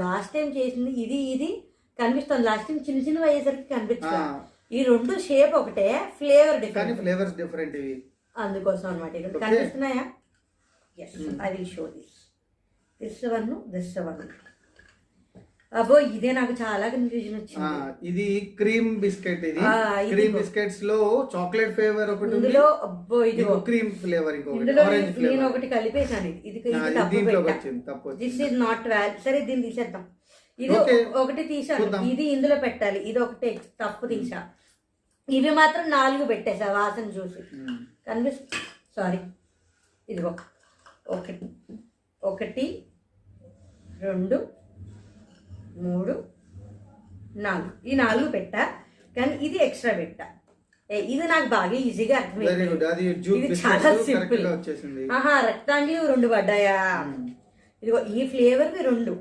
Last time చేసింది ఇది కనిపిస్తుంది. లాస్ట్ టైం చిన్న చిన్న అయ్యేసరికి కనిపించదు. ఈ రెండు షేప్ ఒకటే, ఫ్లేవర్ డిఫరెంట్, ఫ్లేవర్స్ డిఫరెంట్ ఇవి, అందుకోసం అనమాట. ఇక్కడ కనిపిస్తున్నాయా? I will show this one. అబ్బో ఇదే నాకు చాలా కన్ఫ్యూజన్ వచ్చింది. ఇది క్రీమ్ బిస్కెట్. ఇది క్రీమ్ బిస్కెట్స్ లో చాక్లెట్ ఫ్లేవర్ ఒకటి ఉంది, అబ్బో ఇది క్రీమ్ ఫ్లేవర్ ఇంకొకటి, ఆరెంజ్ ఫ్లేవర్. నేను ఒకటి కలిపేసాను. ఇది తప్పు. This is not valid. సరే దీన్ని తీసేద్దాం. ఇది ఒకటి తీసాను, ఇది ఇందులో పెట్టాలి. ఇది ఒకటి తప్పు తీసా. ఇవి మాత్రం 4 పెట్టేసా వాసన చూసి. సారీ, ఇదిగో 1 2 3 4, ఈ 4 పెట్టా. కానీ ఇది ఎక్స్ట్రా పెట్టా. ఇది నాకు బాగా ఈజీగా అర్థమైంది. ఇది చాలా సింపుల్. రెక్టాంగిల్ 2 పడ్డాయా? ఇదిగో ఈ ఫ్లేవర్వి 2,